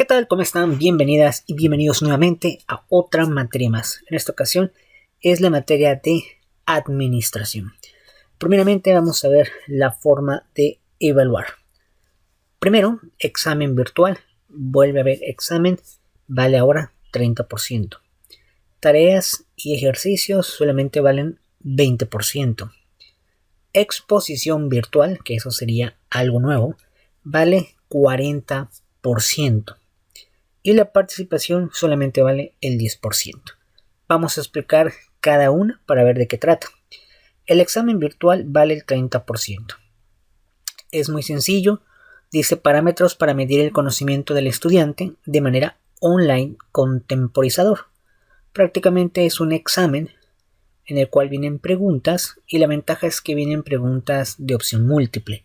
tal? ¿Cómo están? Bienvenidas y bienvenidos nuevamente a otra materia más. En esta ocasión es la materia de administración. Primeramente vamos a ver la forma de evaluar. Primero, examen virtual. Vuelve a haber examen. Vale ahora 30%. Tareas y ejercicios solamente valen 20%. Exposición virtual, que eso sería algo nuevo, vale 40%. Y la participación solamente vale el 10%. Vamos a explicar cada una para ver de qué trata. El examen virtual vale el 30%. Es muy sencillo. Dice parámetros para medir el conocimiento del estudiante de manera online con temporizador. Prácticamente es un examen en el cual vienen preguntas y la ventaja es que vienen preguntas de opción múltiple.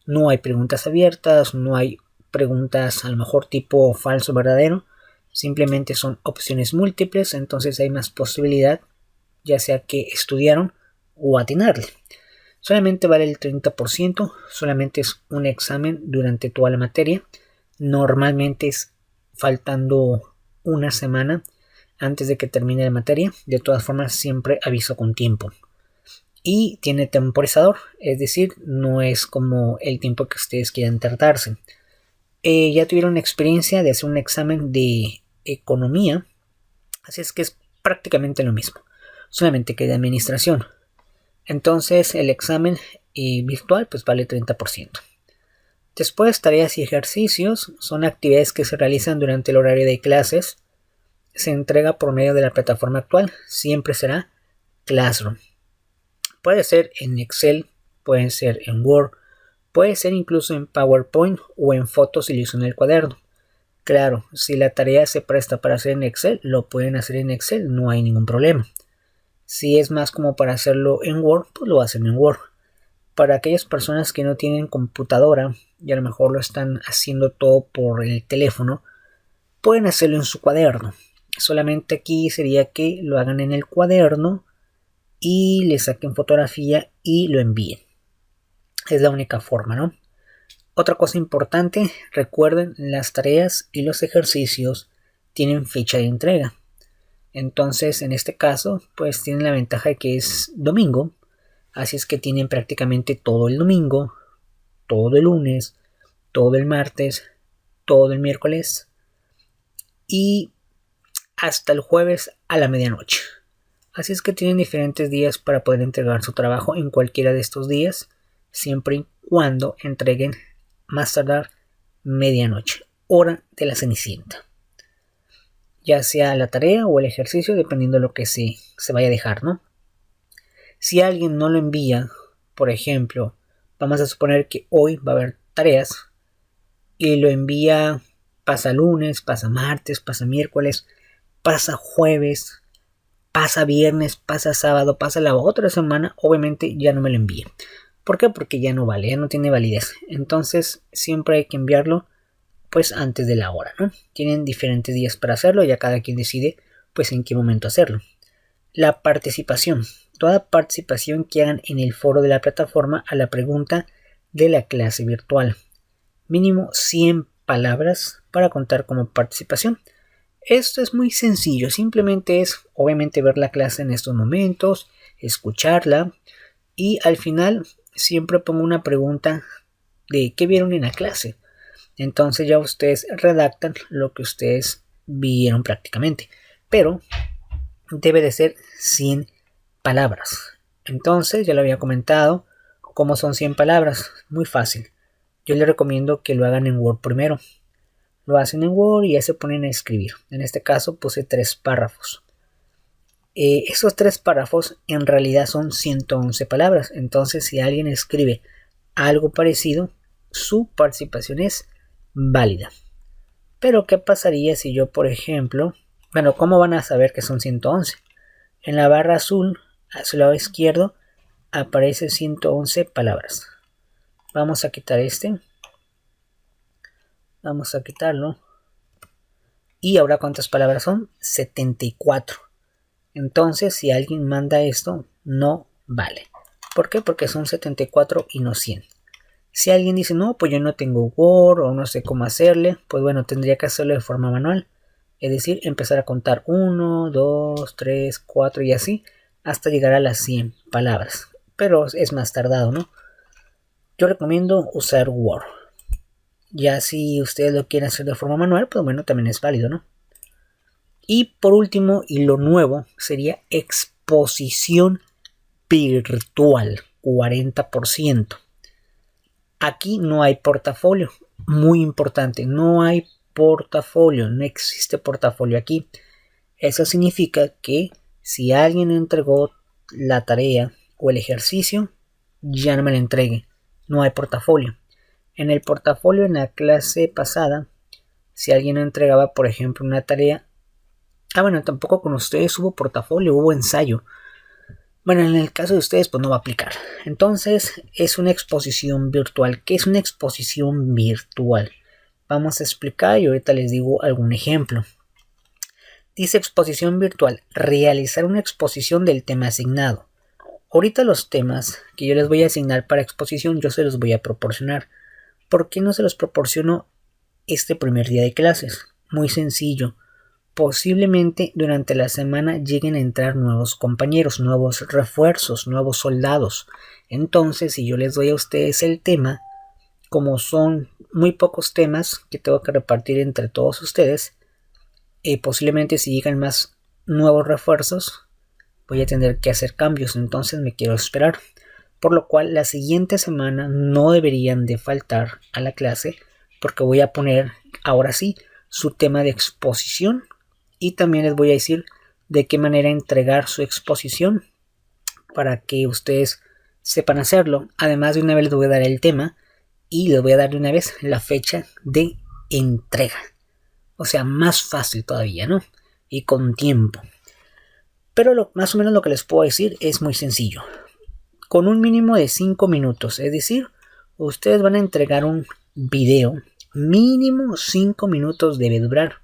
No hay preguntas abiertas, no hay preguntas a lo mejor tipo falso o verdadero, simplemente son opciones múltiples, entonces hay más posibilidad ya sea que estudiaron o atinarle. Solamente vale el 30%, solamente es un examen durante toda la materia, normalmente es faltando una semana antes de que termine la materia, de todas formas siempre aviso con tiempo. Y tiene temporizador, es decir, no es como el tiempo que ustedes quieran tardarse. Ya tuvieron experiencia de hacer un examen de economía, así es que es prácticamente lo mismo, solamente que de administración. Entonces el examen virtual pues vale 30%. Después, tareas y ejercicios son actividades que se realizan durante el horario de clases. Se entrega por medio de la plataforma actual, siempre será Classroom. Puede ser en Excel, puede ser en Word, puede ser incluso en PowerPoint o en fotos y listo en el cuaderno. Claro, si la tarea se presta para hacer en Excel, lo pueden hacer en Excel, no hay ningún problema. Si es más como para hacerlo en Word, pues lo hacen en Word. Para aquellas personas que no tienen computadora y a lo mejor lo están haciendo todo por el teléfono, pueden hacerlo en su cuaderno. Solamente aquí sería que lo hagan en el cuaderno y le saquen fotografía y lo envíen. Es la única forma, ¿no? Otra cosa importante, recuerden, las tareas y los ejercicios tienen fecha de entrega. Entonces, en este caso, pues tienen la ventaja de que es domingo, así es que tienen prácticamente todo el domingo, todo el lunes, todo el martes, todo el miércoles y hasta el jueves a la medianoche. Así es que tienen diferentes días para poder entregar su trabajo en cualquiera de estos días, siempre y cuando entreguen más tardar medianoche, hora de la Cenicienta. Ya sea la tarea o el ejercicio, dependiendo de lo que se vaya a dejar, ¿no? Si alguien no lo envía, por ejemplo, vamos a suponer que hoy va a haber tareas y lo envía, pasa lunes, pasa martes, pasa miércoles, pasa jueves, pasa viernes, pasa sábado, pasa la otra semana, obviamente ya no me lo envíe. ¿Por qué? Porque ya no vale, ya no tiene validez. Entonces siempre hay que enviarlo pues antes de la hora, ¿no? Tienen diferentes días para hacerlo, ya cada quien decide pues en qué momento hacerlo. La participación. Toda participación que hagan en el foro de la plataforma a la pregunta de la clase virtual. Mínimo 100 palabras para contar como participación. Esto es muy sencillo, simplemente es obviamente ver la clase en estos momentos, escucharla y al final siempre pongo una pregunta de qué vieron en la clase. Entonces ya ustedes redactan lo que ustedes vieron prácticamente, pero debe de ser 100 palabras. Entonces ya lo había comentado, ¿cómo son 100 palabras? Muy fácil. Yo les recomiendo que lo hagan en Word primero. Lo hacen en Word y ya se ponen a escribir. En este caso puse 3 párrafos. Esos 3 párrafos en realidad son 111 palabras. Entonces si alguien escribe algo parecido, su participación es válida. Pero ¿qué pasaría si yo, por ejemplo, bueno, ¿cómo van a saber que son 111? En la barra azul, a su lado izquierdo, aparece 111 palabras. Vamos a quitar este. Vamos a quitarlo. Y ahora, ¿cuántas palabras son? 74. Entonces, si alguien manda esto, no vale. ¿Por qué? Porque son 74 y no 100. Si alguien dice, no, pues yo no tengo Word o no sé cómo hacerle, pues bueno, tendría que hacerlo de forma manual. Es decir, empezar a contar 1, 2, 3, 4 y así hasta llegar a las 100 palabras. Pero es más tardado, ¿no? Yo recomiendo usar Word. Ya si ustedes lo quieren hacer de forma manual, pues bueno, también es válido, ¿no? Y por último, y lo nuevo, sería exposición virtual, 40%. Aquí no hay portafolio, muy importante, no hay portafolio, no existe portafolio aquí. Eso significa que si alguien entregó la tarea o el ejercicio, ya no me lo entregue, no hay portafolio. En el portafolio, en la clase pasada, si alguien entregaba, por ejemplo, una tarea, bueno, tampoco con ustedes hubo portafolio, hubo ensayo. Bueno, en el caso de ustedes, pues no va a aplicar. Entonces, es una exposición virtual. ¿Qué es una exposición virtual? Vamos a explicar y ahorita les digo algún ejemplo. Dice exposición virtual, realizar una exposición del tema asignado. Ahorita los temas que yo les voy a asignar para exposición, yo se los voy a proporcionar. ¿Por qué no se los proporciono este primer día de clases? Muy sencillo. Posiblemente durante la semana lleguen a entrar nuevos compañeros, nuevos refuerzos, nuevos soldados. Entonces, si yo les doy a ustedes el tema, como son muy pocos temas que tengo que repartir entre todos ustedes, posiblemente si llegan más nuevos refuerzos, voy a tener que hacer cambios. Entonces me quiero esperar. Por lo cual, la siguiente semana no deberían de faltar a la clase, porque voy a poner, ahora sí, su tema de exposición. Y también les voy a decir de qué manera entregar su exposición para que ustedes sepan hacerlo. Además, de una vez les voy a dar el tema y les voy a dar de una vez la fecha de entrega. O sea, más fácil todavía, ¿no? Y con tiempo. Pero más o menos lo que les puedo decir es muy sencillo. Con un mínimo de 5 minutos, es decir, ustedes van a entregar un video. Mínimo 5 minutos debe durar.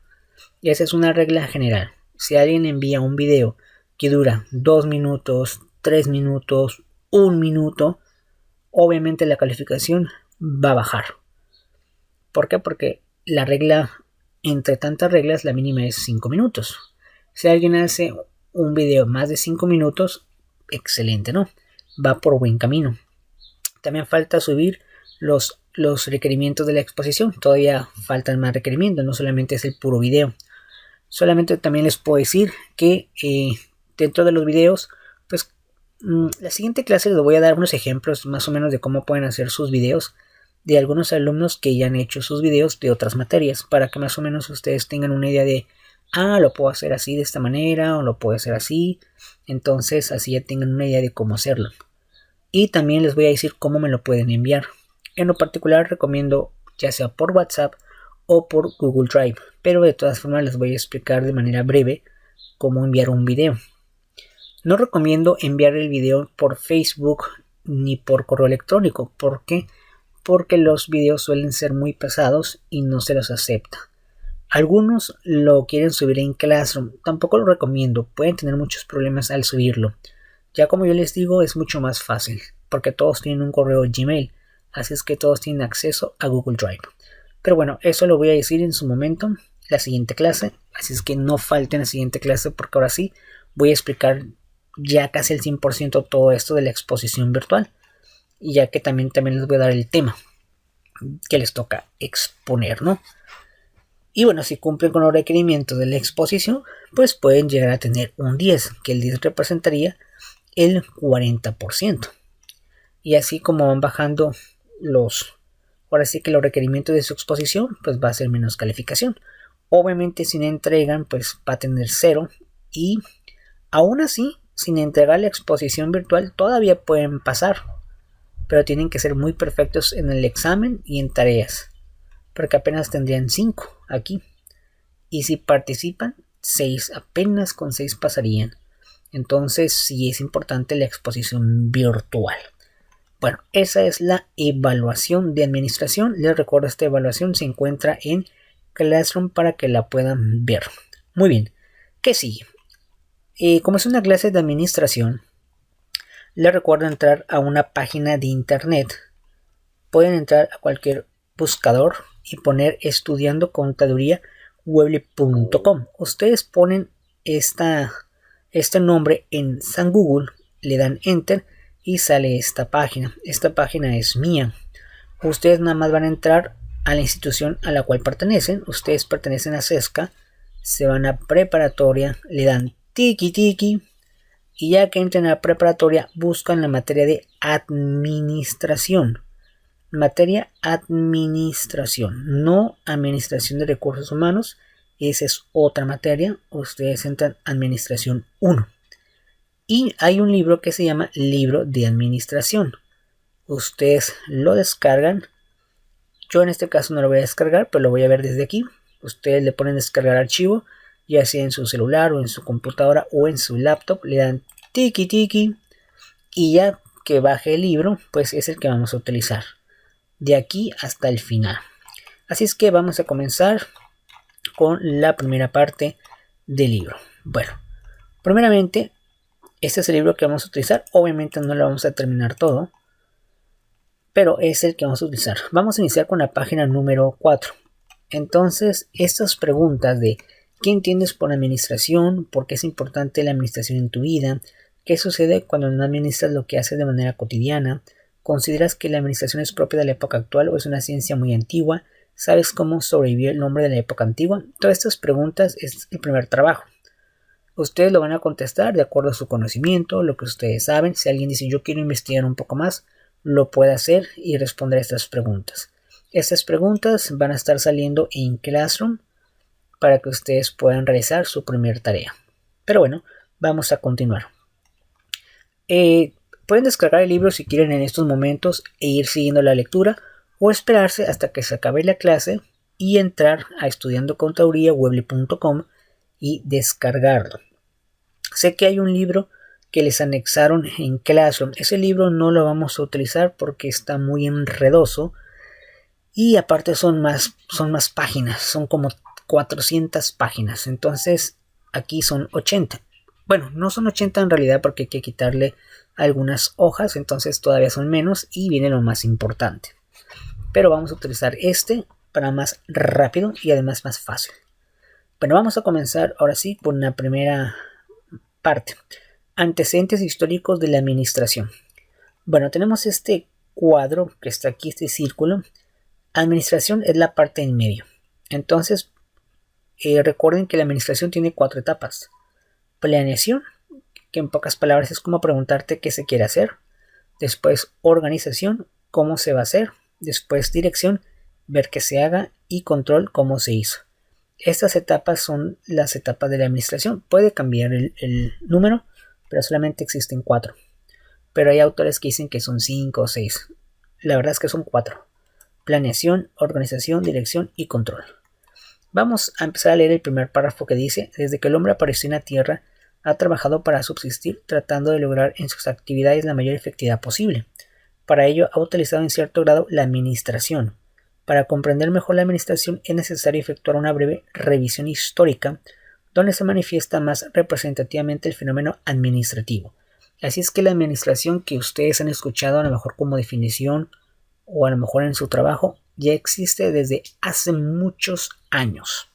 Y esa es una regla general. Si alguien envía un video que dura 2 minutos, 3 minutos, 1 minuto, obviamente la calificación va a bajar. ¿Por qué? Porque la regla, entre tantas reglas, la mínima es 5 minutos. Si alguien hace un video más de 5 minutos, excelente, ¿no? Va por buen camino. También falta subir los requerimientos de la exposición. Todavía faltan más requerimientos, no solamente es el puro video. Solamente también les puedo decir que dentro de los videos, pues la siguiente clase les voy a dar unos ejemplos más o menos de cómo pueden hacer sus videos de algunos alumnos que ya han hecho sus videos de otras materias, para que más o menos ustedes tengan una idea de, lo puedo hacer así de esta manera o lo puedo hacer así. Entonces así ya tengan una idea de cómo hacerlo. Y también les voy a decir cómo me lo pueden enviar. En lo particular recomiendo ya sea por WhatsApp o por Google Drive, pero de todas formas les voy a explicar de manera breve cómo enviar un video. No recomiendo enviar el video por Facebook ni por correo electrónico. ¿Por qué? Porque los videos suelen ser muy pesados y no se los acepta. Algunos lo quieren subir en Classroom, tampoco lo recomiendo, pueden tener muchos problemas al subirlo. Ya como yo les digo, es mucho más fácil, porque todos tienen un correo Gmail, así es que todos tienen acceso a Google Drive. Pero bueno, eso lo voy a decir en su momento, la siguiente clase, así es que no falten la siguiente clase, porque ahora sí voy a explicar ya casi el 100% todo esto de la exposición virtual, y ya que también les voy a dar el tema que les toca exponer, ¿no? Y bueno, si cumplen con los requerimientos de la exposición, pues pueden llegar a tener un 10, que el 10 representaría el 40%. Y así como van bajando ahora sí que los requerimientos de su exposición, pues va a ser menos calificación. Obviamente si no entregan, pues va a tener 0. Y aún así, sin entregar la exposición virtual, todavía pueden pasar. Pero tienen que ser muy perfectos en el examen y en tareas, porque apenas tendrían 5 aquí. Y si participan, 6, apenas con 6 pasarían. Entonces sí es importante la exposición virtual. Bueno, esa es la evaluación de administración. Les recuerdo, esta evaluación se encuentra en Classroom para que la puedan ver. Muy bien, ¿qué sigue? Como es una clase de administración, les recuerdo entrar a una página de internet pueden entrar a cualquier buscador y poner estudiando contaduría weebly.com. Ustedes ponen este nombre en San Google, le dan enter y sale esta página. Esta página es mía. Ustedes nada más van a entrar a la institución a la cual pertenecen. Ustedes pertenecen a CESCA, se van a preparatoria, le dan tiki tiki y ya que entren a la preparatoria buscan la materia de administración. Materia administración, no administración de recursos humanos. Esa es otra materia. Ustedes entran administración 1. Y hay un libro que se llama libro de administración. Ustedes lo descargan. Yo en este caso no lo voy a descargar, pero lo voy a ver desde aquí. Ustedes le ponen descargar archivo, ya sea en su celular o en su computadora o en su laptop. Le dan tiki tiki y ya que baje el libro, pues es el que vamos a utilizar de aquí hasta el final. Así es que vamos a comenzar con la primera parte del libro. Bueno, primeramente, este es el libro que vamos a utilizar. Obviamente no lo vamos a terminar todo, pero es el que vamos a utilizar. Vamos a iniciar con la página número 4. Entonces, estas preguntas de ¿qué entiendes por administración? ¿Por qué es importante la administración en tu vida? ¿Qué sucede cuando no administras lo que haces de manera cotidiana? ¿Consideras que la administración es propia de la época actual o es una ciencia muy antigua? ¿Sabes cómo sobrevivió el hombre de la época antigua? Todas estas preguntas es el primer trabajo. Ustedes lo van a contestar de acuerdo a su conocimiento, lo que ustedes saben. Si alguien dice yo quiero investigar un poco más, lo puede hacer y responder a estas preguntas. Estas preguntas van a estar saliendo en Classroom para que ustedes puedan realizar su primer tarea. Pero bueno, vamos a continuar. Pueden descargar el libro si quieren en estos momentos e ir siguiendo la lectura o esperarse hasta que se acabe la clase y entrar a estudiandocontaduría.weebly.com y descargarlo. Sé que hay un libro que les anexaron en Classroom. Ese libro no lo vamos a utilizar porque está muy enredoso y aparte son más páginas, son como 400 páginas. Entonces aquí son 80. Bueno, no son 80 en realidad porque hay que quitarle algunas hojas, entonces todavía son menos y viene lo más importante. Pero vamos a utilizar este para más rápido y además más fácil. Bueno, vamos a comenzar ahora sí con la primera parte. Antecedentes históricos de la administración. Bueno, tenemos este cuadro que está aquí, este círculo. Administración es la parte en medio. Entonces, recuerden que la administración tiene 4 etapas. Planeación, que en pocas palabras es como preguntarte qué se quiere hacer. Después organización, cómo se va a hacer. Después dirección, ver que se haga. Y control, cómo se hizo. Estas etapas son las etapas de la administración. Puede cambiar el número, pero solamente existen 4. Pero hay autores que dicen que son 5 o 6. La verdad es que son 4. Planeación, organización, dirección y control. Vamos a empezar a leer el primer párrafo que dice: desde que el hombre apareció en la tierra, ha trabajado para subsistir, tratando de lograr en sus actividades la mayor efectividad posible. Para ello ha utilizado en cierto grado la administración. Para comprender mejor la administración es necesario efectuar una breve revisión histórica donde se manifiesta más representativamente el fenómeno administrativo. Así es que la administración que ustedes han escuchado a lo mejor como definición o a lo mejor en su trabajo ya existe desde hace muchos años.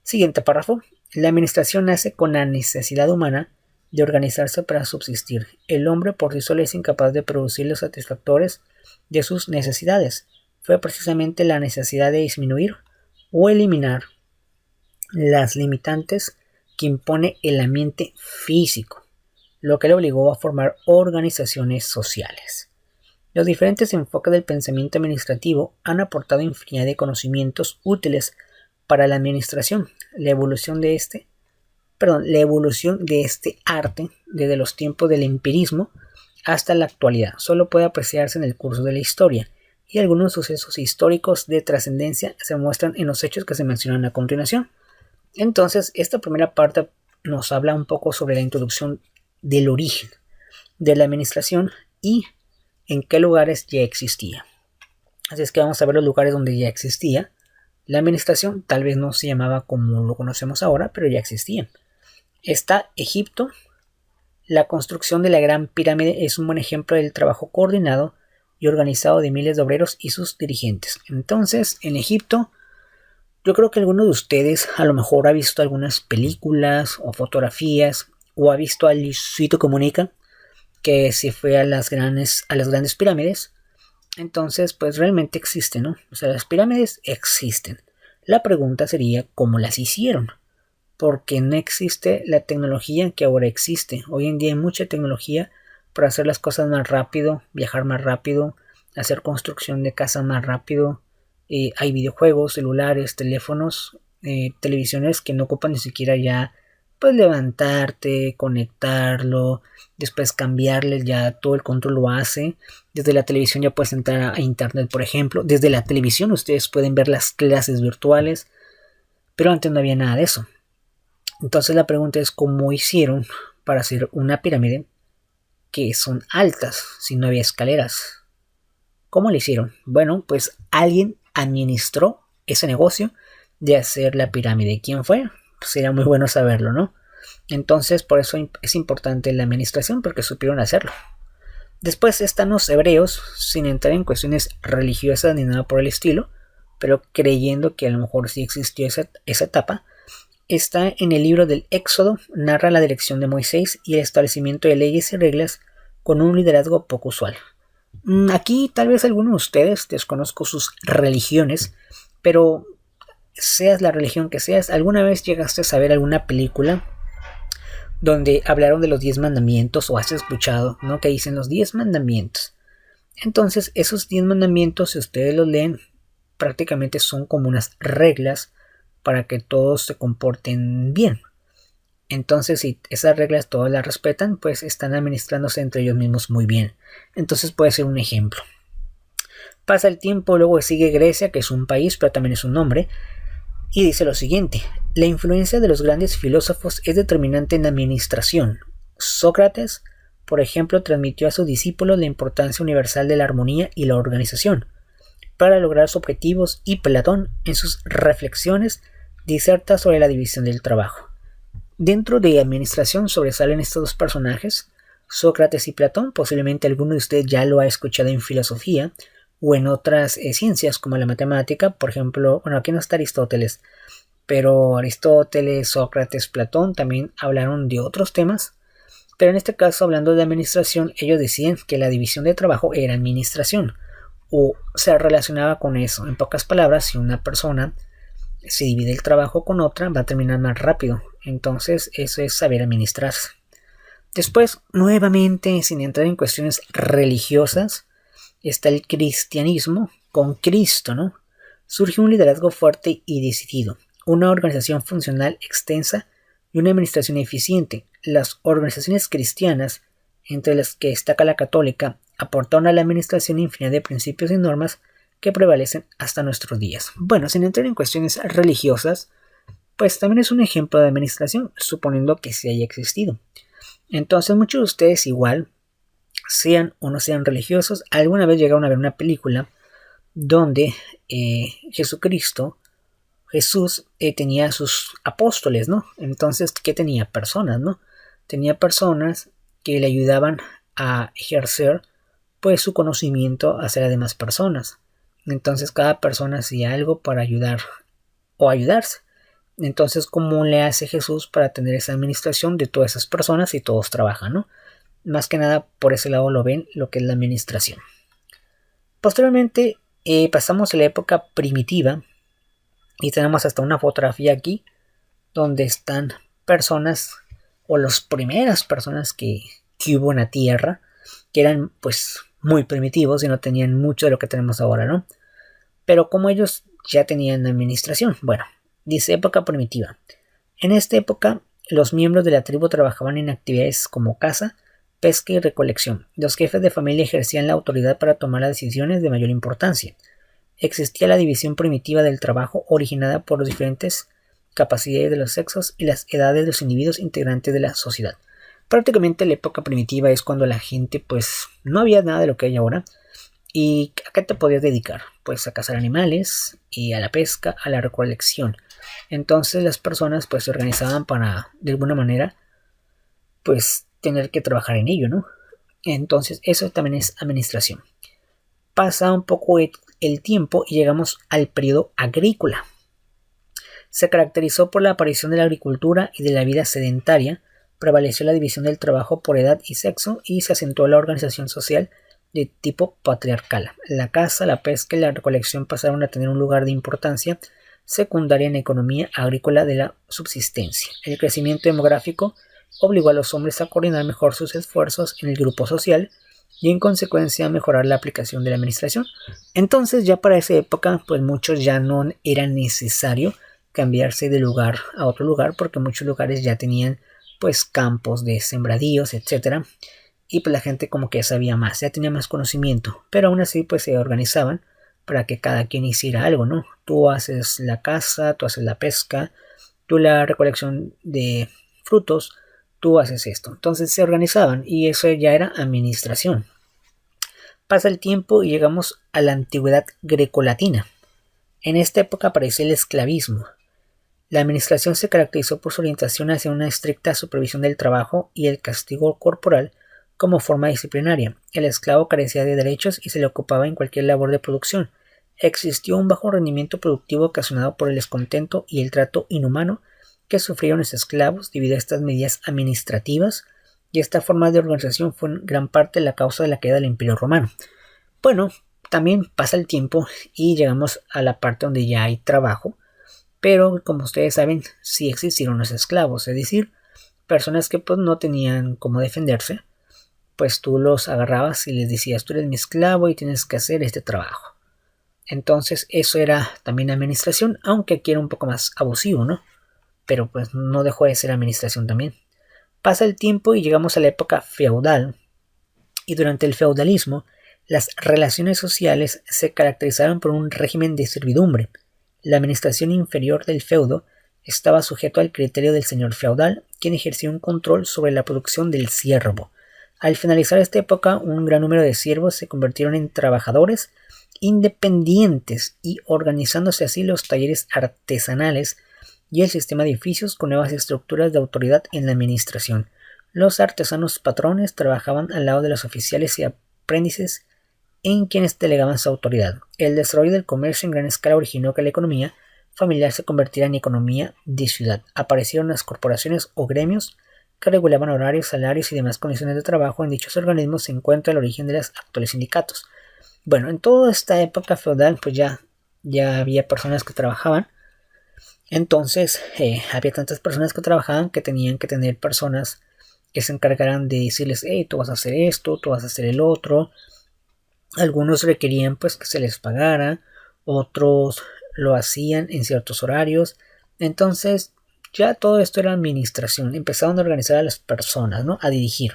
Siguiente párrafo. La administración nace con la necesidad humana de organizarse para subsistir. El hombre por sí solo es incapaz de producir los satisfactores de sus necesidades. Fue precisamente la necesidad de disminuir o eliminar las limitantes que impone el ambiente físico, lo que le obligó a formar organizaciones sociales. Los diferentes enfoques del pensamiento administrativo han aportado infinidad de conocimientos útiles para la administración. La evolución de este arte desde los tiempos del empirismo hasta la actualidad solo puede apreciarse en el curso de la historia, y algunos sucesos históricos de trascendencia se muestran en los hechos que se mencionan a continuación. Entonces, esta primera parte nos habla un poco sobre la introducción del origen de la administración y en qué lugares ya existía. Así es que vamos a ver los lugares donde ya existía la administración. Tal vez no se llamaba como lo conocemos ahora, pero ya existía. Está Egipto. La construcción de la Gran Pirámide es un buen ejemplo del trabajo coordinado y organizado de miles de obreros y sus dirigentes. Entonces, en Egipto, yo creo que alguno de ustedes a lo mejor ha visto algunas películas o fotografías o ha visto a Luisito Comunica que se fue a las grandes pirámides. Entonces, pues realmente existen, ¿no? O sea, las pirámides existen. La pregunta sería cómo las hicieron, porque no existe la tecnología que ahora existe. Hoy en día hay mucha tecnología para hacer las cosas más rápido, viajar más rápido, hacer construcción de casas más rápido. Hay videojuegos, celulares, teléfonos, televisiones que no ocupan ni siquiera ya pues levantarte, conectarlo, después cambiarle, ya todo el control lo hace. Desde la televisión ya puedes entrar a internet, por ejemplo. Desde la televisión ustedes pueden ver las clases virtuales, pero antes no había nada de eso. Entonces la pregunta es cómo hicieron para hacer una pirámide que son altas si no había escaleras. ¿Cómo lo hicieron? Bueno, pues alguien administró ese negocio de hacer la pirámide. ¿Quién fue? Pues sería muy bueno saberlo, ¿no? Entonces por eso es importante la administración, porque supieron hacerlo. Después están los hebreos, sin entrar en cuestiones religiosas ni nada por el estilo, pero creyendo que a lo mejor sí existió esa etapa. Está en el libro del Éxodo, narra la dirección de Moisés y el establecimiento de leyes y reglas con un liderazgo poco usual. Aquí tal vez algunos de ustedes, desconozco sus religiones, pero seas la religión que seas, ¿alguna vez llegaste a saber alguna película donde hablaron de los 10 mandamientos o has escuchado, ¿no? Que dicen los 10 mandamientos? Entonces esos 10 mandamientos, si ustedes los leen, prácticamente son como unas reglas para que todos se comporten bien. Entonces, si esas reglas todas las respetan, pues están administrándose entre ellos mismos muy bien. Entonces puede ser un ejemplo. Pasa el tiempo, luego sigue Grecia, que es un país, pero también es un nombre, y dice lo siguiente: la influencia de los grandes filósofos es determinante en la administración. Sócrates, por ejemplo, transmitió a sus discípulos la importancia universal de la armonía y la organización para lograr sus objetivos, y Platón, en sus reflexiones, diserta sobre la división del trabajo. Dentro de administración sobresalen estos dos personajes, Sócrates y Platón. Posiblemente alguno de ustedes ya lo ha escuchado en filosofía o en otras ciencias como la matemática. Por ejemplo, bueno, aquí no está Aristóteles, pero Aristóteles, Sócrates, Platón también hablaron de otros temas. Pero en este caso, hablando de administración, ellos decían que la división de trabajo era administración, o se relacionaba con eso. En pocas palabras, si una persona se divide el trabajo con otra, va a terminar más rápido. Entonces eso es saber administrarse. Después, nuevamente, sin entrar en cuestiones religiosas, está el cristianismo. Con Cristo, ¿no? Surge un liderazgo fuerte y decidido, una organización funcional extensa y una administración eficiente. Las organizaciones cristianas, entre las que destaca la católica, aportaron a la administración infinidad de principios y normas que prevalecen hasta nuestros días. Bueno, sin entrar en cuestiones religiosas, pues también es un ejemplo de administración, suponiendo que sí haya existido. Entonces, muchos de ustedes, igual, sean o no sean religiosos, alguna vez llegaron a ver una película donde Jesús tenía a sus apóstoles, ¿no? Entonces, ¿qué tenía? Personas, ¿no? Tenía personas que le ayudaban a ejercer, pues, su conocimiento hacia las demás personas. Entonces cada persona hacía algo para ayudar o ayudarse. Entonces, ¿cómo le hace Jesús para tener esa administración de todas esas personas y todos trabajan, ¿no? Más que nada por ese lado lo ven, lo que es la administración. Posteriormente pasamos a la época primitiva y tenemos hasta una fotografía aquí donde están personas o las primeras personas que hubo en la Tierra, que eran pues muy primitivos y no tenían mucho de lo que tenemos ahora, ¿no? Pero como ellos ya tenían administración, bueno, dice época primitiva. En esta época, los miembros de la tribu trabajaban en actividades como caza, pesca y recolección. Los jefes de familia ejercían la autoridad para tomar las decisiones de mayor importancia. Existía la división primitiva del trabajo originada por las diferentes capacidades de los sexos y las edades de los individuos integrantes de la sociedad. Prácticamente la época primitiva es cuando la gente pues no había nada de lo que hay ahora. ¿Y a qué te podías dedicar? Pues a cazar animales y a la pesca, a la recolección. Entonces las personas pues se organizaban para de alguna manera pues tener que trabajar en ello, ¿no? Entonces eso también es administración. Pasa un poco el tiempo y llegamos al periodo agrícola. Se caracterizó por la aparición de la agricultura y de la vida sedentaria, prevaleció la división del trabajo por edad y sexo y se acentuó la organización social de tipo patriarcal. La caza, la pesca y la recolección pasaron a tener un lugar de importancia secundaria en la economía agrícola de la subsistencia. El crecimiento demográfico obligó a los hombres a coordinar mejor sus esfuerzos en el grupo social y en consecuencia a mejorar la aplicación de la administración. Entonces ya para esa época pues muchos ya no era necesario cambiarse de lugar a otro lugar porque muchos lugares ya tenían pues campos de sembradíos, etcétera, y pues la gente como que sabía más, ya tenía más conocimiento, pero aún así pues se organizaban para que cada quien hiciera algo, ¿no? Tú haces la caza, tú haces la pesca, tú la recolección de frutos, tú haces esto. Entonces se organizaban y eso ya era administración. Pasa el tiempo y llegamos a la antigüedad grecolatina. En esta época aparece el esclavismo. La administración se caracterizó por su orientación hacia una estricta supervisión del trabajo y el castigo corporal como forma disciplinaria. El esclavo carecía de derechos y se le ocupaba en cualquier labor de producción. Existió un bajo rendimiento productivo ocasionado por el descontento y el trato inhumano que sufrieron los esclavos debido a estas medidas administrativas, y esta forma de organización fue en gran parte la causa de la caída del Imperio Romano. Bueno, también pasa el tiempo y llegamos a la parte donde ya hay trabajo, pero como ustedes saben, sí existieron los esclavos, es decir, personas que pues no tenían cómo defenderse, pues tú los agarrabas y les decías, tú eres mi esclavo y tienes que hacer este trabajo. Entonces eso era también administración, aunque aquí era un poco más abusivo, ¿no? Pero pues no dejó de ser administración también. Pasa el tiempo y llegamos a la época feudal, y durante el feudalismo las relaciones sociales se caracterizaron por un régimen de servidumbre. La administración inferior del feudo estaba sujeto al criterio del señor feudal, quien ejercía un control sobre la producción del siervo. Al finalizar esta época, un gran número de siervos se convirtieron en trabajadores independientes y organizándose así los talleres artesanales y el sistema de edificios con nuevas estructuras de autoridad en la administración. Los artesanos patrones trabajaban al lado de los oficiales y aprendices en quienes delegaban su autoridad. El desarrollo del comercio en gran escala originó que la economía familiar se convirtiera en economía de ciudad. Aparecieron las corporaciones o gremios que regulaban horarios, salarios y demás condiciones de trabajo. En dichos organismos se encuentra el origen de los actuales sindicatos. Bueno, en toda esta época feudal pues ya había personas que trabajaban. Entonces había tantas personas que trabajaban que tenían que tener personas que se encargaran de decirles, hey, tú vas a hacer esto, tú vas a hacer el otro. Algunos requerían pues que se les pagara, otros lo hacían en ciertos horarios. Entonces ya todo esto era administración, empezaron a organizar a las personas, ¿no? A dirigir.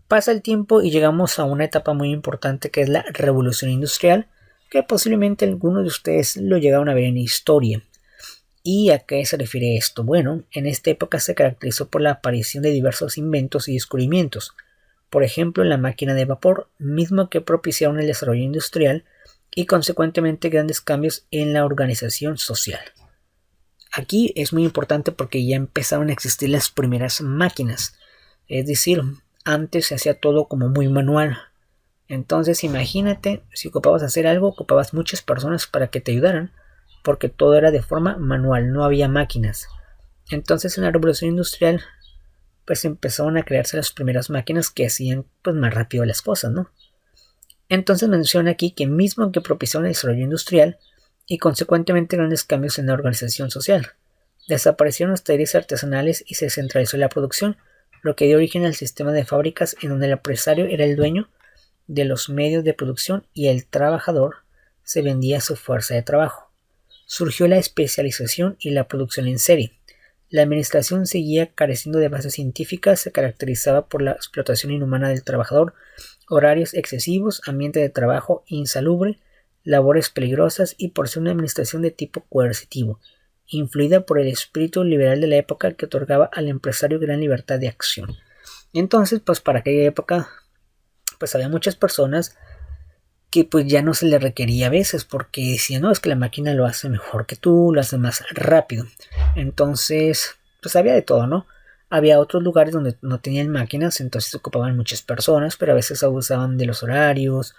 Pasa el tiempo y llegamos a una etapa muy importante que es la revolución industrial, que posiblemente algunos de ustedes lo llegaron a ver en historia. ¿Y a qué se refiere esto? Bueno, en esta época se caracterizó por la aparición de diversos inventos y descubrimientos. Por ejemplo, la máquina de vapor, mismo que propiciaron el desarrollo industrial y consecuentemente grandes cambios en la organización social. Aquí es muy importante porque ya empezaron a existir las primeras máquinas, es decir, antes se hacía todo como muy manual. Entonces imagínate, si ocupabas hacer algo, ocupabas muchas personas para que te ayudaran, porque todo era de forma manual, no había máquinas. Entonces en la revolución industrial pues empezaron a crearse las primeras máquinas que hacían pues más rápido las cosas, ¿no? Entonces menciona aquí que mismo que propiciaron el desarrollo industrial y consecuentemente grandes cambios en la organización social, desaparecieron los talleres artesanales y se centralizó la producción, lo que dio origen al sistema de fábricas en donde el empresario era el dueño de los medios de producción y el trabajador se vendía su fuerza de trabajo. Surgió la especialización y la producción en serie. La administración seguía careciendo de base científica, se caracterizaba por la explotación inhumana del trabajador, horarios excesivos, ambiente de trabajo insalubre, labores peligrosas y por ser una administración de tipo coercitivo, influida por el espíritu liberal de la época que otorgaba al empresario gran libertad de acción. Entonces, pues para aquella época, pues había muchas personas que pues ya no se le requería a veces porque decían, no, es que la máquina lo hace mejor que tú, lo hace más rápido. Entonces, pues había de todo, ¿no? Había otros lugares donde no tenían máquinas, entonces ocupaban muchas personas, pero a veces abusaban de los horarios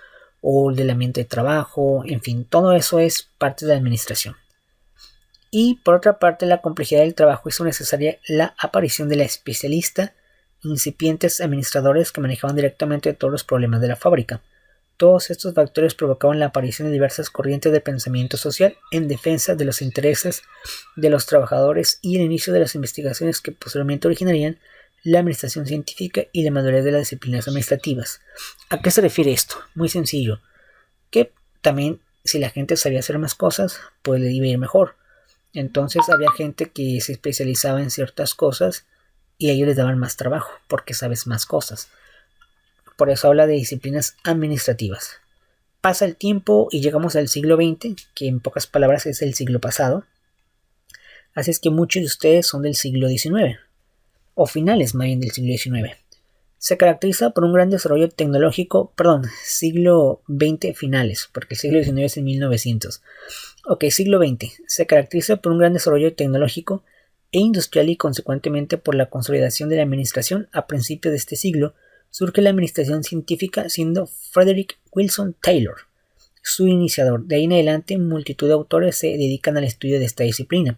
o del ambiente de trabajo, en fin, todo eso es parte de la administración. Y por otra parte, la complejidad del trabajo hizo necesaria la aparición de la especialista, incipientes administradores que manejaban directamente todos los problemas de la fábrica. Todos estos factores provocaban la aparición de diversas corrientes de pensamiento social en defensa de los intereses de los trabajadores y el inicio de las investigaciones que posteriormente originarían la administración científica y la madurez de las disciplinas administrativas. ¿A qué se refiere esto? Muy sencillo, que también si la gente sabía hacer más cosas, pues le iba a ir mejor. Entonces había gente que se especializaba en ciertas cosas y a ellos les daban más trabajo porque sabes más cosas. Por eso habla de disciplinas administrativas. Pasa el tiempo y llegamos al siglo XX, que en pocas palabras es el siglo pasado. Así es que muchos de ustedes son del siglo XIX, o finales más bien del siglo XIX. Se caracteriza por un gran desarrollo tecnológico, siglo XX finales, porque el siglo XIX es en 1900. Siglo XX. Se caracteriza por un gran desarrollo tecnológico e industrial y consecuentemente por la consolidación de la administración. A principios de este siglo surge la administración científica, siendo Frederick Wilson Taylor su iniciador. De ahí en adelante, multitud de autores se dedican al estudio de esta disciplina.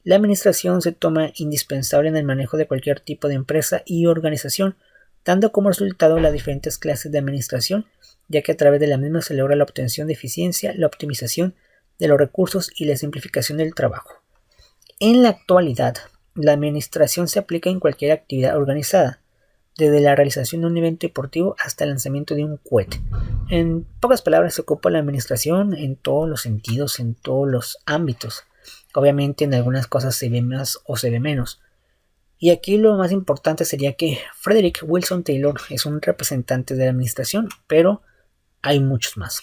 La administración se toma indispensable en el manejo de cualquier tipo de empresa y organización, dando como resultado las diferentes clases de administración, ya que a través de la misma se logra la obtención de eficiencia, la optimización de los recursos y la simplificación del trabajo. En la actualidad, la administración se aplica en cualquier actividad organizada, desde la realización de un evento deportivo hasta el lanzamiento de un cohete. En pocas palabras, se ocupa la administración en todos los sentidos, en todos los ámbitos. Obviamente en algunas cosas se ve más o se ve menos. Y aquí lo más importante sería que Frederick Wilson Taylor es un representante de la administración, pero hay muchos más.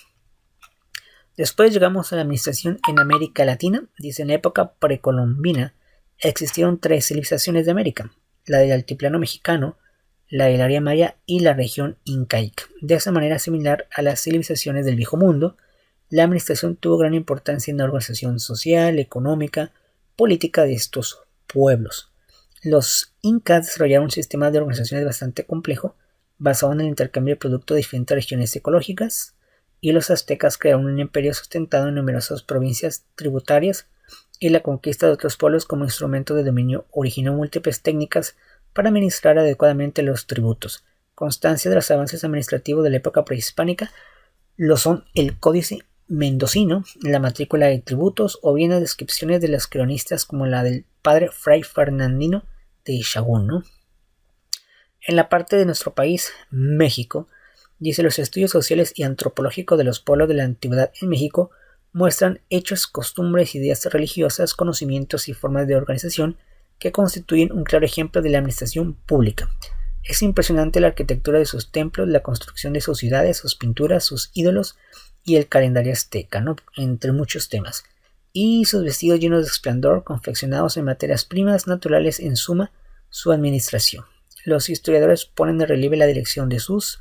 Después llegamos a la administración en América Latina. Dice, en la época precolombina existieron 3 civilizaciones de América: la del altiplano mexicano, la del área maya y la región incaica. De esa manera, similar a las civilizaciones del Viejo Mundo, la administración tuvo gran importancia en la organización social, económica, política de estos pueblos. Los incas desarrollaron un sistema de organizaciones bastante complejo, basado en el intercambio de productos de diferentes regiones ecológicas, y los aztecas crearon un imperio sustentado en numerosas provincias tributarias, y la conquista de otros pueblos como instrumento de dominio originó múltiples técnicas para administrar adecuadamente los tributos. Constancia de los avances administrativos de la época prehispánica lo son el Códice Mendocino, la matrícula de tributos o bien las descripciones de los cronistas como la del padre Fray Fernandino de Sahagún, ¿no? En la parte de nuestro país, México, dice, los estudios sociales y antropológicos de los pueblos de la antigüedad en México muestran hechos, costumbres, ideas religiosas, conocimientos y formas de organización que constituyen un claro ejemplo de la administración pública. Es impresionante la arquitectura de sus templos, la construcción de sus ciudades, sus pinturas, sus ídolos y el calendario azteca, ¿no? Entre muchos temas. Y sus vestidos llenos de esplendor, confeccionados en materias primas naturales, en suma, su administración. Los historiadores ponen en relieve la dirección de sus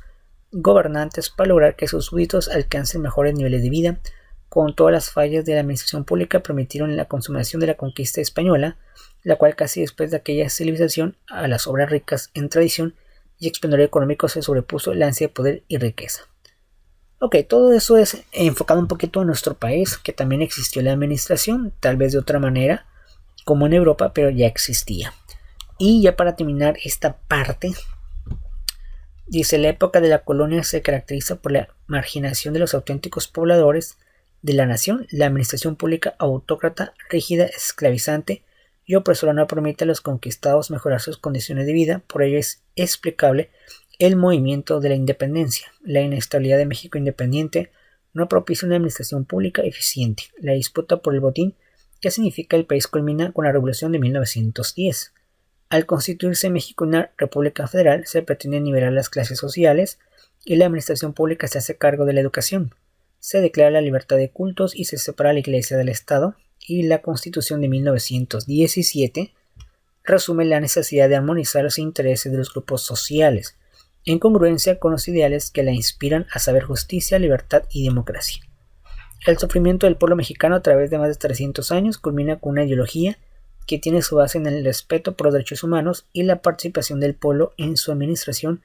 gobernantes para lograr que sus súbditos alcancen mejores niveles de vida. Con todas las fallas de la administración pública permitieron la consumación de la conquista española, la cual casi después de aquella civilización a las obras ricas en tradición y esplendor económico se sobrepuso la ansia de poder y riqueza. Todo eso es enfocado un poquito a nuestro país, que también existió la administración, tal vez de otra manera, como en Europa, pero ya existía. Y ya para terminar esta parte, dice, la época de la colonia se caracteriza por la marginación de los auténticos pobladores de la nación, la administración pública autócrata, rígida, esclavizante y opresora no permite a los conquistados mejorar sus condiciones de vida. Por ello es explicable el movimiento de la independencia. La inestabilidad de México independiente no propicia una administración pública eficiente. La disputa por el botín que significa el país culmina con la Revolución de 1910. Al constituirse México una república federal, se pretende nivelar las clases sociales y la administración pública se hace cargo de la educación. Se declara la libertad de cultos y se separa la Iglesia del Estado, y la Constitución de 1917 resume la necesidad de armonizar los intereses de los grupos sociales, en congruencia con los ideales que la inspiran, a saber, justicia, libertad y democracia. El sufrimiento del pueblo mexicano a través de más de 300 años culmina con una ideología que tiene su base en el respeto por los derechos humanos y la participación del pueblo en su administración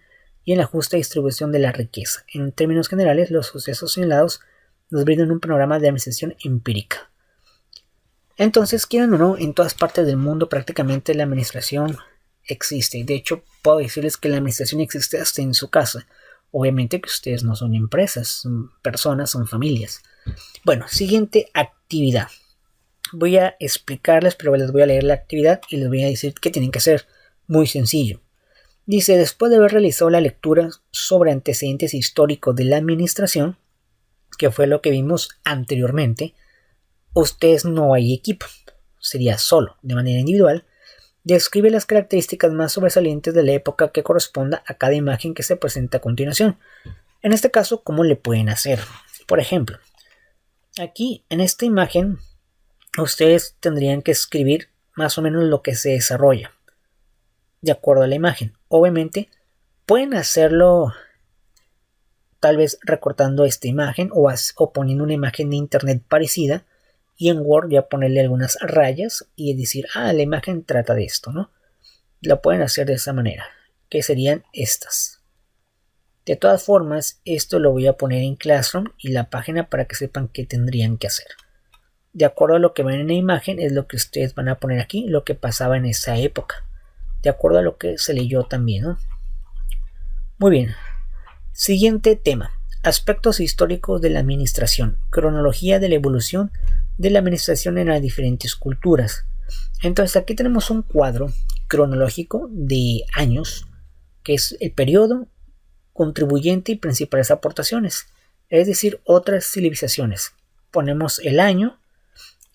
y en la justa distribución de la riqueza. En términos generales, los sucesos señalados nos brindan un panorama de administración empírica. Entonces, quieran o no, en todas partes del mundo prácticamente la administración existe. De hecho, puedo decirles que la administración existe hasta en su casa. Obviamente que ustedes no son empresas, son personas, son familias. Bueno, siguiente actividad. Voy a explicarles, pero les voy a leer la actividad y les voy a decir qué tienen que hacer. Muy sencillo. Dice, después de haber realizado la lectura sobre antecedentes históricos de la administración, que fue lo que vimos anteriormente, ustedes no hay equipo, sería solo, de manera individual. Describe las características más sobresalientes de la época que corresponda a cada imagen que se presenta a continuación. En este caso, ¿cómo le pueden hacer? Por ejemplo, aquí en esta imagen, ustedes tendrían que escribir más o menos lo que se desarrolla de acuerdo a la imagen. Obviamente, pueden hacerlo tal vez recortando esta imagen o poniendo una imagen de internet parecida y en Word ya ponerle algunas rayas y decir, la imagen trata de esto, ¿no? Lo pueden hacer de esa manera, que serían estas. De todas formas, esto lo voy a poner en Classroom y la página para que sepan qué tendrían que hacer. De acuerdo a lo que ven en la imagen, es lo que ustedes van a poner aquí, lo que pasaba en esa época. De acuerdo a lo que se leyó también, ¿no? Muy bien. Siguiente tema. Aspectos históricos de la administración. Cronología de la evolución de la administración en las diferentes culturas. Entonces aquí tenemos un cuadro cronológico de años, que es el periodo, contribuyente y principales aportaciones, es decir, otras civilizaciones. Ponemos el año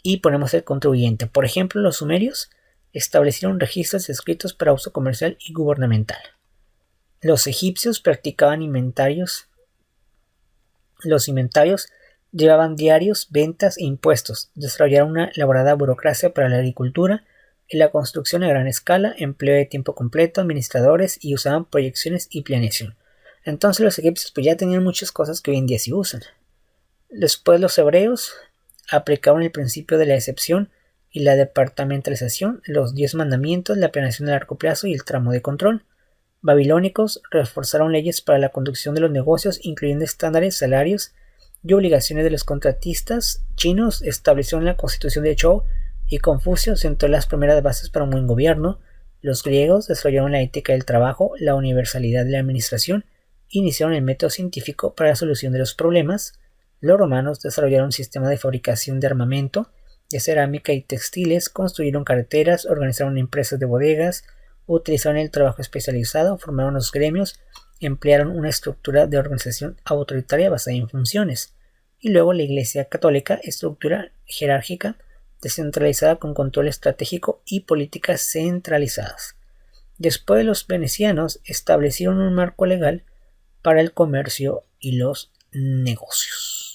y ponemos el contribuyente. Por ejemplo, los sumerios establecieron registros escritos para uso comercial y gubernamental. Los egipcios practicaban inventarios. Los inventarios llevaban diarios, ventas e impuestos. Desarrollaron una elaborada burocracia para la agricultura y la construcción a gran escala, empleo de tiempo completo, administradores y usaban proyecciones y planeación. Entonces los egipcios pues ya tenían muchas cosas que hoy en día sí usan. Después los hebreos aplicaban el principio de la excepción y la departamentalización, los 10 mandamientos, la planeación a largo plazo y el tramo de control. Babilónicos reforzaron leyes para la conducción de los negocios, incluyendo estándares, salarios y obligaciones de los contratistas. Chinos establecieron la constitución de Zhou y Confucio sentó las primeras bases para un buen gobierno. Los griegos desarrollaron la ética del trabajo, la universalidad de la administración, iniciaron el método científico para la solución de los problemas. Los romanos desarrollaron un sistema de fabricación de armamento, de cerámica y textiles, construyeron carreteras, organizaron empresas de bodegas, utilizaron el trabajo especializado, formaron los gremios, emplearon una estructura de organización autoritaria basada en funciones. Y luego la Iglesia Católica, estructura jerárquica descentralizada con control estratégico y políticas centralizadas. Después los venecianos establecieron un marco legal para el comercio y los negocios.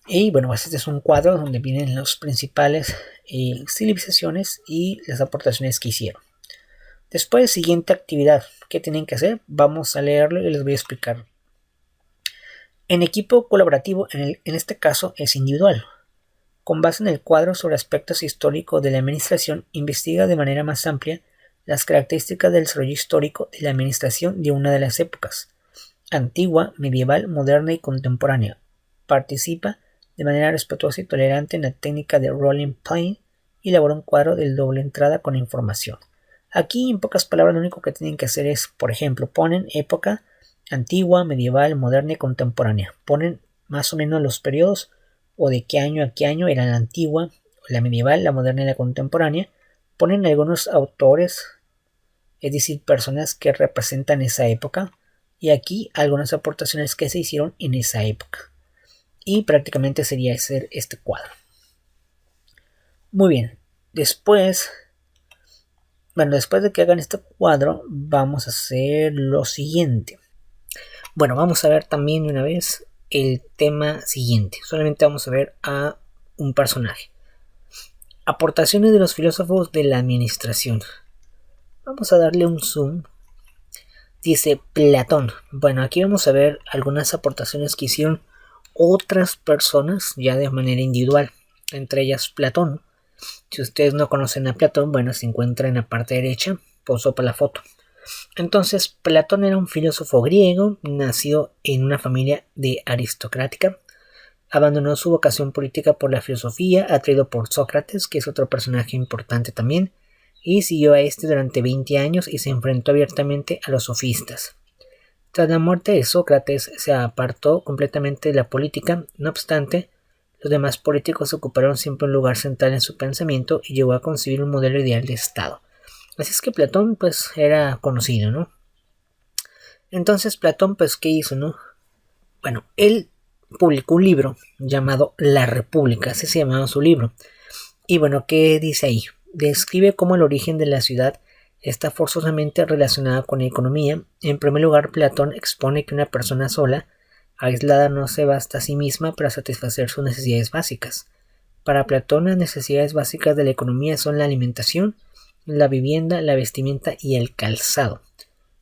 Y bueno, este es un cuadro donde vienen las principales civilizaciones y las aportaciones que hicieron. Después, siguiente actividad, ¿qué tienen que hacer? Vamos a leerlo y les voy a explicar. En equipo colaborativo, en este caso es individual. Con base en el cuadro sobre aspectos históricos de la administración, investiga de manera más amplia las características del desarrollo histórico de la administración de una de las épocas, antigua, medieval, moderna y contemporánea. Participa de manera respetuosa y tolerante en la técnica de Rolling Plain y elabora un cuadro de doble entrada con información. Aquí, en pocas palabras, lo único que tienen que hacer es, por ejemplo, ponen época antigua, medieval, moderna y contemporánea. Ponen más o menos los periodos o de qué año a qué año era la antigua, la medieval, la moderna y la contemporánea. Ponen algunos autores, es decir, personas que representan esa época, y aquí algunas aportaciones que se hicieron en esa época. Y prácticamente sería hacer este cuadro. Muy bien, después de que hagan este cuadro, vamos a hacer lo siguiente. Bueno, vamos a ver también de una vez el tema siguiente. Solamente vamos a ver a un personaje. Aportaciones de los filósofos de la administración. Vamos a darle un zoom. Dice Platón. Bueno, aquí vamos a ver algunas aportaciones que hicieron otras personas ya de manera individual, entre ellas Platón. Si ustedes no conocen a Platón, bueno, se encuentra en la parte derecha, posó para la foto. Entonces, Platón era un filósofo griego, nacido en una familia de aristocrática. Abandonó su vocación política por la filosofía, atraído por Sócrates, que es otro personaje importante también, y siguió a este durante 20 años y se enfrentó abiertamente a los sofistas. Tras la muerte de Sócrates, se apartó completamente de la política. No obstante, los demás políticos ocuparon siempre un lugar central en su pensamiento y llegó a concebir un modelo ideal de Estado. Así es que Platón, pues, era conocido, ¿no? Entonces, Platón, pues, ¿qué hizo, no? Bueno, él publicó un libro llamado La República, así se llamaba su libro. Y bueno, ¿qué dice ahí? Describe cómo el origen de la ciudad está forzosamente relacionada con la economía. En primer lugar, Platón expone que una persona sola, aislada, no se basta a sí misma para satisfacer sus necesidades básicas. Para Platón, las necesidades básicas de la economía son la alimentación, la vivienda, la vestimenta y el calzado.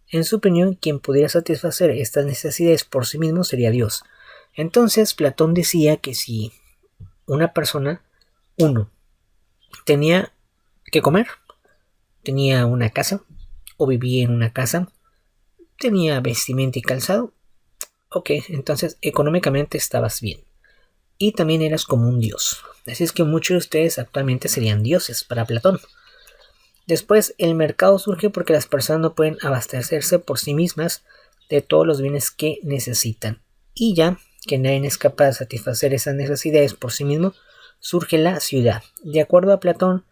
En su opinión, quien pudiera satisfacer estas necesidades por sí mismo sería Dios. Entonces, Platón decía que si una persona, tenía que comer, tenía una casa, o vivía en una casa, tenía vestimenta y calzado, ok, entonces económicamente estabas bien. Y también eras como un dios. Así es que muchos de ustedes actualmente serían dioses para Platón. Después, el mercado surge porque las personas no pueden abastecerse por sí mismas de todos los bienes que necesitan. Y ya que nadie es capaz de satisfacer esas necesidades por sí mismo, surge la ciudad. De acuerdo a Platón,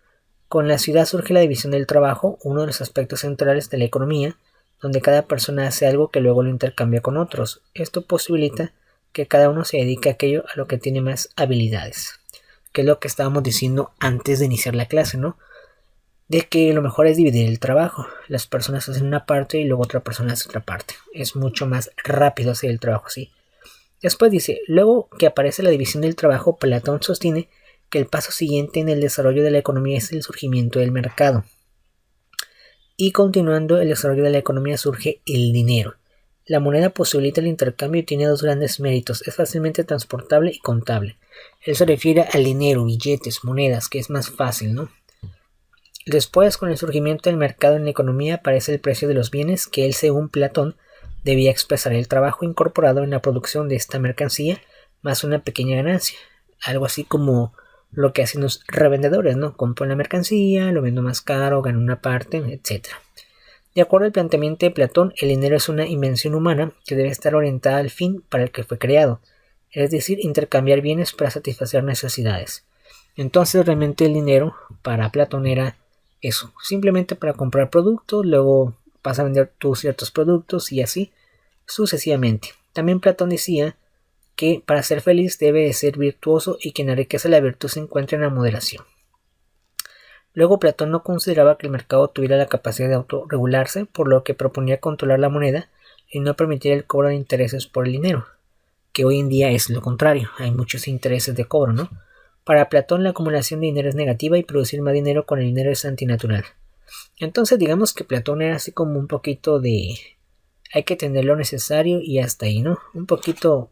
con la ciudad surge la división del trabajo, uno de los aspectos centrales de la economía, donde cada persona hace algo que luego lo intercambia con otros. Esto posibilita que cada uno se dedique a aquello a lo que tiene más habilidades, que es lo que estábamos diciendo antes de iniciar la clase, ¿no? De que lo mejor es dividir el trabajo. Las personas hacen una parte y luego otra persona hace otra parte. Es mucho más rápido hacer el trabajo así. Después dice, luego que aparece la división del trabajo, Platón sostiene que el paso siguiente en el desarrollo de la economía es el surgimiento del mercado. Y continuando el desarrollo de la economía surge el dinero. La moneda posibilita el intercambio y tiene dos grandes méritos. Es fácilmente transportable y contable. Él se refiere al dinero, billetes, monedas, que es más fácil, ¿no? Después, con el surgimiento del mercado en la economía, aparece el precio de los bienes, que él, según Platón, debía expresar el trabajo incorporado en la producción de esta mercancía, más una pequeña ganancia. Algo así como lo que hacen los revendedores, ¿no? Compro la mercancía, lo vendo más caro, gano una parte, etc. De acuerdo al planteamiento de Platón, el dinero es una invención humana que debe estar orientada al fin para el que fue creado, es decir, intercambiar bienes para satisfacer necesidades. Entonces, realmente el dinero para Platón era eso, simplemente para comprar productos, luego vas a vender tus ciertos productos y así sucesivamente. También Platón decía que para ser feliz debe de ser virtuoso y que en la riqueza la virtud se encuentra en la moderación. Luego Platón no consideraba que el mercado tuviera la capacidad de autorregularse, por lo que proponía controlar la moneda y no permitir el cobro de intereses por el dinero, que hoy en día es lo contrario, hay muchos intereses de cobro, ¿no? Para Platón la acumulación de dinero es negativa y producir más dinero con el dinero es antinatural. Entonces digamos que Platón era así como un poquito de hay que tener lo necesario y hasta ahí, ¿no? Un poquito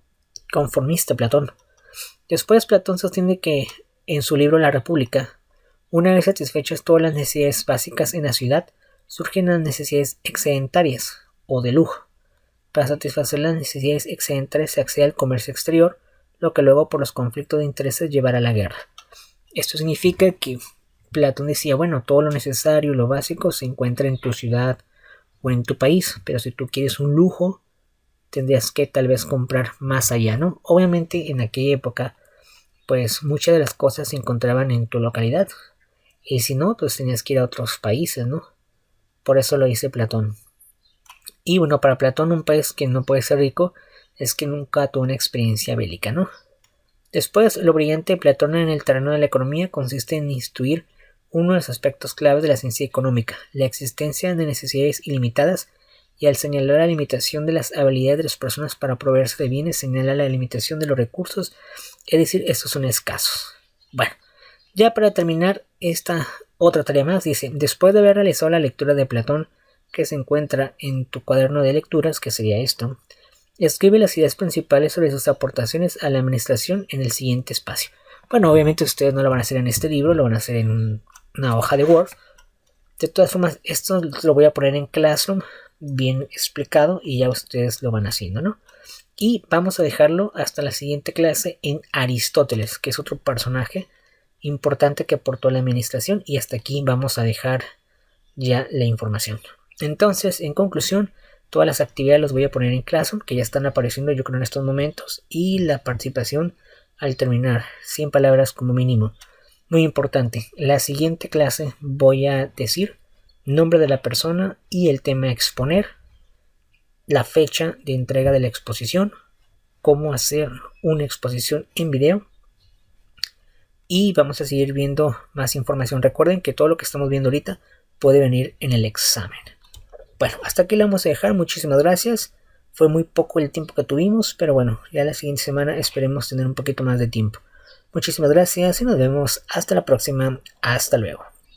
conformista Platón. Después Platón sostiene que en su libro La República, una vez satisfechas todas las necesidades básicas en la ciudad, surgen las necesidades excedentarias o de lujo. Para satisfacer las necesidades excedentarias se accede al comercio exterior, lo que luego por los conflictos de intereses llevará a la guerra. Esto significa que Platón decía, bueno, todo lo necesario, lo básico se encuentra en tu ciudad o en tu país, pero si tú quieres un lujo, tendrías que tal vez comprar más allá, ¿no? Obviamente en aquella época, pues muchas de las cosas se encontraban en tu localidad, y si no, pues tenías que ir a otros países, ¿no? Por eso lo dice Platón. Y bueno, para Platón un país que no puede ser rico es que nunca tuvo una experiencia bélica, ¿no? Después, lo brillante de Platón en el terreno de la economía consiste en instituir uno de los aspectos claves de la ciencia económica, la existencia de necesidades ilimitadas, y al señalar la limitación de las habilidades de las personas para proveerse de bienes, señala la limitación de los recursos, es decir, estos son escasos. Bueno, ya para terminar esta otra tarea más, dice, después de haber realizado la lectura de Platón, que se encuentra en tu cuaderno de lecturas, que sería esto, escribe las ideas principales sobre sus aportaciones a la administración en el siguiente espacio. Bueno, obviamente ustedes no lo van a hacer en este libro, lo van a hacer en una hoja de Word. De todas formas, esto lo voy a poner en Classroom bien explicado y ya ustedes lo van haciendo, ¿no? Y vamos a dejarlo hasta la siguiente clase en Aristóteles, que es otro personaje importante que aportó la administración, y hasta aquí vamos a dejar ya la información. Entonces, en conclusión, todas las actividades las voy a poner en Classroom, que ya están apareciendo yo creo en estos momentos, y la participación al terminar, 100 palabras como mínimo. Muy importante, la siguiente clase voy a decir nombre de la persona y el tema a exponer, la fecha de entrega de la exposición, cómo hacer una exposición en video, y vamos a seguir viendo más información. Recuerden que todo lo que estamos viendo ahorita puede venir en el examen. Bueno, hasta aquí lo vamos a dejar. Muchísimas gracias. Fue muy poco el tiempo que tuvimos, pero bueno, ya la siguiente semana esperemos tener un poquito más de tiempo. Muchísimas gracias y nos vemos hasta la próxima. Hasta luego.